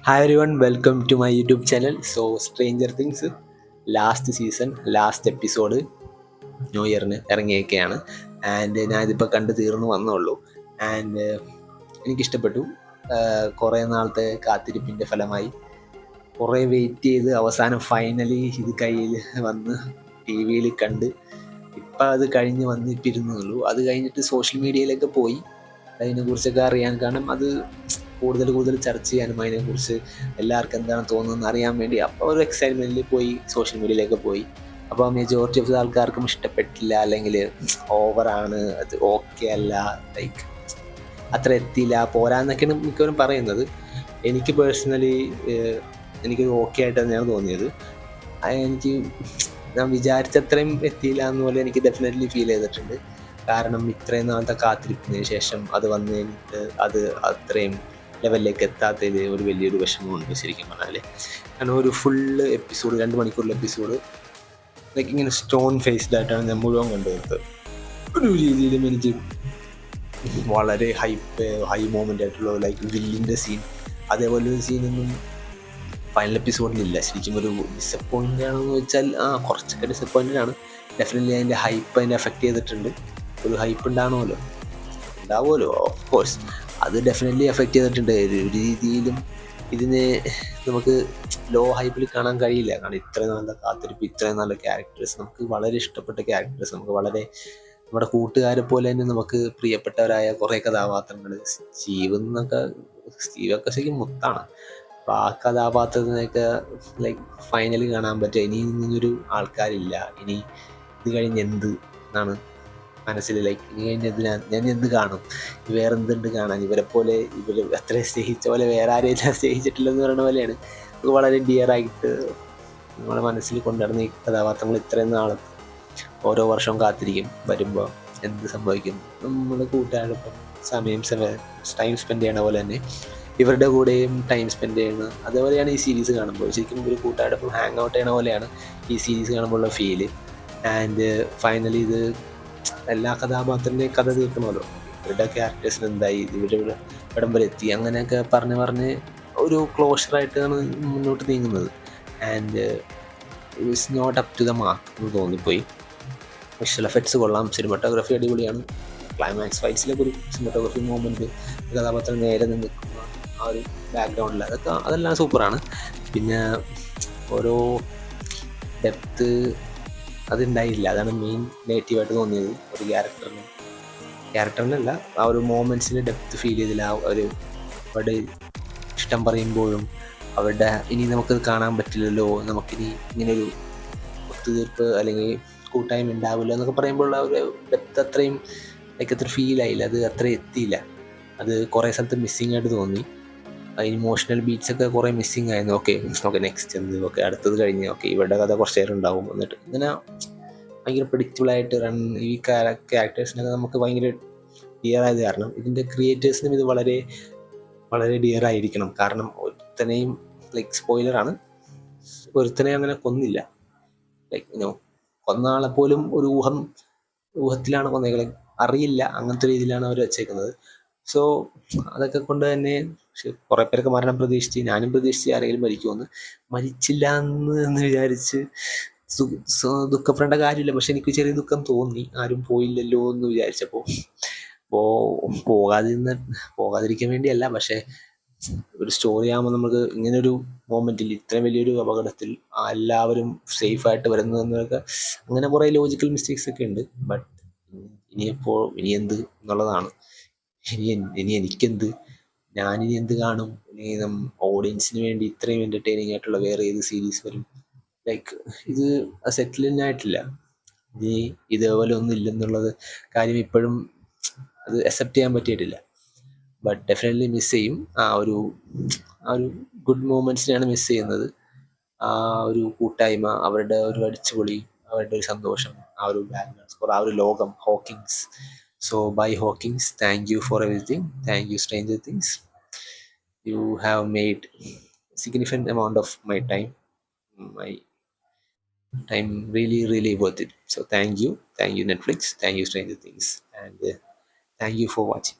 Hi everyone, welcome to my YouTube channel. So Stranger Things last season last episode new ഇയറിന് ഇറങ്ങിയൊക്കെയാണ്. ഞാനിതിപ്പോൾ കണ്ട് തീർന്നു വന്നുള്ളൂ. എനിക്കിഷ്ടപ്പെട്ടു. കുറേ നാളത്തെ കാത്തിരിപ്പിൻ്റെ ഫലമായി കുറേ വെയിറ്റ് ചെയ്ത് അവസാനം ഫൈനലി ഇത് കയ്യിൽ വന്ന് ടി വിയിൽ കണ്ട് ഇപ്പം അത് കഴിഞ്ഞ് വന്നിപ്പിരുന്നുള്ളൂ. അത് കഴിഞ്ഞിട്ട് സോഷ്യൽ മീഡിയയിലൊക്കെ പോയി അതിനെക്കുറിച്ചൊക്കെ അറിയാൻ, കാരണം അത് കൂടുതൽ ചർച്ച ചെയ്യാനും അതിനെക്കുറിച്ച് എല്ലാവർക്കും എന്താണ് തോന്നുന്നതെന്ന് അറിയാൻ വേണ്ടി അപ്പോൾ ഒരു എക്സൈറ്റ്മെൻറ്റിൽ പോയി സോഷ്യൽ മീഡിയയിലൊക്കെ പോയി. അപ്പോൾ മെജോറിറ്റി ഓഫ് ആൾക്കാർക്കും ഇഷ്ടപ്പെട്ടില്ല, അല്ലെങ്കിൽ ഓവറാണ്, അത് ഓക്കെ അല്ല, ലൈക്ക് അത്ര എത്തിയില്ല, പോരാന്നൊക്കെയാണ് മിക്കവരും പറയുന്നത്. എനിക്ക് പേഴ്സണലി എനിക്ക് ഓക്കെ ആയിട്ട് തന്നെയാണ് തോന്നിയത്. എനിക്ക് ഞാൻ വിചാരിച്ചത്രയും എത്തിയില്ല എന്നുപോലെ എനിക്ക് ഡെഫിനറ്റ്ലി ഫീൽ ചെയ്തിട്ടുണ്ട്. കാരണം ഇത്രയും നാളത്തെ കാത്തിരിപ്പിന് ശേഷം അത് വന്നു കഴിഞ്ഞിട്ട് അത് അത്രയും ലെവലിലേക്ക് എത്താത്തതിൽ ഒരു വലിയൊരു വിഷമമുണ്ട് ശരിക്കും പറഞ്ഞാൽ. കാരണം ഒരു ഫുള്ള് എപ്പിസോഡ് 2 മണിക്കൂറിലെ എപ്പിസോഡ് ലൈക്ക് ഇങ്ങനെ സ്റ്റോൺ ഫേസ്ഡ് ആയിട്ടാണ് ഞാൻ മുഴുവൻ കണ്ടുവരുന്നത്. ഒരു രീതിയിലും എനിക്ക് വളരെ ഹൈ മൊമെൻ്റ് ആയിട്ടുള്ള ലൈക്ക് വില്ലിൻ്റെ സീൻ, അതേപോലെ ഒരു സീനൊന്നും ഫൈനൽ എപ്പിസോഡിലില്ല. ശരിക്കും ഒരു ഡിസപ്പോയിൻ്റ് ആണെന്ന് വെച്ചാൽ കുറച്ചൊക്കെ ഡിസപ്പോയിൻറ്റഡ് ആണ്. ഡെഫിനറ്റ്ലി അതിൻ്റെ ഹൈപ്പ് അതിനെ എഫക്റ്റ് ചെയ്തിട്ടുണ്ട്. ഒരു ഹൈപ്പ് ഉണ്ടാവുമല്ലോ ഓഫ് കോഴ്സ്, അത് ഡെഫിനറ്റ്ലി എഫക്റ്റ് ചെയ്തിട്ടുണ്ട്. ഒരു രീതിയിലും ഇതിനെ നമുക്ക് ലോ ഹൈപ്പിൽ കാണാൻ കഴിയില്ല. കാരണം ഇത്രയും നല്ല കാത്തിരിപ്പ്, ഇത്രയും നല്ല ക്യാരക്ടേഴ്സ്, നമുക്ക് വളരെ ഇഷ്ടപ്പെട്ട ക്യാരക്ടേഴ്സ്, നമുക്ക് വളരെ നമ്മുടെ കൂട്ടുകാരെ പോലെ തന്നെ നമുക്ക് പ്രിയപ്പെട്ടവരായ കുറേ കഥാപാത്രങ്ങൾ, സ്റ്റീവൊക്കെ ശരിക്കും മുത്താണ്. അപ്പോൾ ആ കഥാപാത്രത്തിനൊക്കെ ലൈക്ക് ഫൈനലി കാണാൻ പറ്റുക. ഇനി ഇങ്ങനൊരു ആൾക്കാരില്ല, ഇനി ഇത് കഴിഞ്ഞ് എന്ത് എന്നാണ് മനസ്സിൽ. ലൈക്ക് ഇനി കഴിഞ്ഞ ഞാൻ എന്ത് കാണും, വേറെന്തുണ്ട് കാണാൻ, ഇവർ അത്ര സ്നേഹിച്ച പോലെ വേറെ ആരെയും ഞാൻ സ്നേഹിച്ചിട്ടില്ലെന്ന് പറയുന്ന പോലെയാണ്. അത് വളരെ ഡിയറായിട്ട് നമ്മുടെ മനസ്സിൽ കൊണ്ടുവരുന്ന ഈ കഥാപാത്രങ്ങൾ ഇത്രയും നാളെ ഓരോ വർഷവും കാത്തിരിക്കും വരുമ്പോൾ എന്ത് സംഭവിക്കും. നമ്മുടെ കൂട്ടുകാരോടൊപ്പം ടൈം സ്പെൻഡ് ചെയ്യണ പോലെ തന്നെ ഇവരുടെ കൂടെയും ടൈം സ്പെൻഡ് ചെയ്യുന്നത്. അതേപോലെയാണ് ഈ സീരീസ് കാണുമ്പോൾ. ശരിക്കും ഒരു കൂട്ടുകാരോടൊപ്പം ഹാങ് ഔട്ട് ചെയ്യണ പോലെയാണ് ഈ സീരീസ് കാണുമ്പോഴുള്ള ഫീല്. ഫൈനലി ഇത് എല്ലാ കഥാപാത്രത്തിൻ്റെയും കഥ തീർക്കണമല്ലോ. ഇവരുടെ ക്യാരക്ടേഴ്സിന് എന്തായി, ഇവിടം വരെ എത്തി, അങ്ങനെയൊക്കെ പറഞ്ഞ് ഒരു ക്ലോഷറായിട്ടാണ് മുന്നോട്ട് നീങ്ങുന്നത്. It's not up to the mark എന്ന് തോന്നിപ്പോയി. വിഷ്വൽ എഫക്ട്സ് കൊള്ളാം, സിനിമാറ്റോഗ്രഫി അടിപൊളിയാണ്. ക്ലൈമാക്സ് ഫൈറ്റ്സിലൊക്കെ ഒരു സിനിമാറ്റോഗ്രഫി മൂവ്മെൻറ്റ്, കഥാപാത്രം നേരെ നിൽക്കുന്ന ആ ഒരു ബാക്ക്ഗ്രൗണ്ടിൽ, അതെല്ലാം സൂപ്പറാണ്. പിന്നെ ഓരോ ഡെപ്ത്ത് അതുണ്ടായില്ല, അതാണ് മെയിൻ നെഗറ്റീവായിട്ട് തോന്നിയത്. ഒരു ക്യാരക്ടറിനല്ല, ആ ഒരു മൊമെൻറ്റ്സിൽ ഡെപ്ത്ത് ഫീൽ ചെയ്തില്ല. അവരുടെ ഇഷ്ടം പറയുമ്പോഴും അവരുടെ ഇനി നമുക്കത് കാണാൻ പറ്റില്ലല്ലോ, നമുക്കിനി ഇങ്ങനൊരു ഒത്തുതീർപ്പ് അല്ലെങ്കിൽ കൂട്ടായ്മ ഉണ്ടാവില്ല എന്നൊക്കെ പറയുമ്പോഴുള്ള ഒരു ഡെപ്ത്ത് അത്രയും അത്ര ഫീലായില്ല, അത് അത്ര എത്തിയില്ല. അത് കുറേ സ്ഥലത്ത് മിസ്സിങ് ആയിട്ട് തോന്നി. ഇമോഷണൽ ബീറ്റ്സൊക്കെ കുറേ മിസ്സിങ് ആയിരുന്നു. ഓക്കെ നെക്സ്റ്റ് എന്ത്, അടുത്തത് കഴിഞ്ഞ് ഇവരുടെ കഥ കുറച്ച് നേരം ഉണ്ടാവും, എന്നിട്ട് ഇങ്ങനെ ഭയങ്കര പ്രഡിക്റ്റബിളായിട്ട് ഈ ക്യാരക്ടേഴ്സിനൊക്കെ നമുക്ക് ഭയങ്കര ഡിയർ ആയത് കാരണം ഇതിൻ്റെ ക്രിയേറ്റേഴ്സിനും ഇത് വളരെ വളരെ ഡിയർ ആയിരിക്കണം. കാരണം ഒരുത്തനെയും ലൈക്ക് സ്പോയിലറാണ്, ഒരുത്തനെ അങ്ങനെ കൊന്നില്ല. ലൈക്ക് കൊന്ന ആളെപ്പോലും ഒരു ഊഹത്തിലാണ് കൊന്നേകളെ, അറിയില്ല, അങ്ങനത്തെ രീതിയിലാണ് അവർ വെച്ചേക്കുന്നത്. സോ അതൊക്കെ കൊണ്ട് തന്നെ കുറേ പേരൊക്കെ മരണം പ്രതീക്ഷിച്ച്, ഞാനും പ്രതീക്ഷിച്ച് ആരെങ്കിലും മരിക്കുമെന്ന്. മരിച്ചില്ല എന്ന് വിചാരിച്ച് ദുഃഖപ്പെടേണ്ട കാര്യമില്ല. പക്ഷെ എനിക്ക് ചെറിയ ദുഃഖം തോന്നി, ആരും പോയില്ലല്ലോ എന്ന് വിചാരിച്ചപ്പോൾ. പോകാതിരിക്കാൻ വേണ്ടിയല്ല, പക്ഷേ ഒരു സ്റ്റോറി ആകുമ്പോൾ നമുക്ക് ഇങ്ങനൊരു മൊമെൻറ്റിൽ ഇത്രയും വലിയൊരു അപകടത്തിൽ എല്ലാവരും സേഫായിട്ട് വരുന്നതെന്നൊക്കെ അങ്ങനെ കുറേ ലോജിക്കൽ മിസ്റ്റേക്സ് ഒക്കെ ഉണ്ട്. ബട്ട് ഇനി എന്ത് എന്നുള്ളതാണ്. ഇനി എനിക്കെന്ത്, ഞാനിനി എന്ത് കാണും, ഇനി ഓഡിയൻസിന് വേണ്ടി ഇത്രയും എൻ്റർടൈനിങ് ആയിട്ടുള്ള വേറെ ഏത് സീരീസ് വരും. ലൈക്ക് ഇത് സെറ്റിൽ ആയിട്ടില്ല, ഇനി ഇതേപോലെ ഒന്നും ഇല്ലെന്നുള്ളത് കാര്യം ഇപ്പോഴും അത് അക്സെപ്റ്റ് ചെയ്യാൻ പറ്റിയിട്ടില്ല. ബട്ട് ഡെഫിനറ്റ്ലി മിസ് ചെയ്യും. ആ ഒരു ഗുഡ് മൂമെൻറ്റ്സിനെയാണ് മിസ് ചെയ്യുന്നത്. ആ ഒരു കൂട്ടായ്മ, അവരുടെ ഒരു അടിച്ചുപൊളി, അവരുടെ ഒരു സന്തോഷം, ആ ഒരു ബാക്ക്ഗ്രൗണ്ട് സ്കോർ, ആ ഒരു ലോകം, Hawkins. So bye Hawkins, thank you for everything. Thank you stranger things. You have made significant amount of my time really really worth it. So thank you Netflix, thank you Stranger Things, and thank you for watching.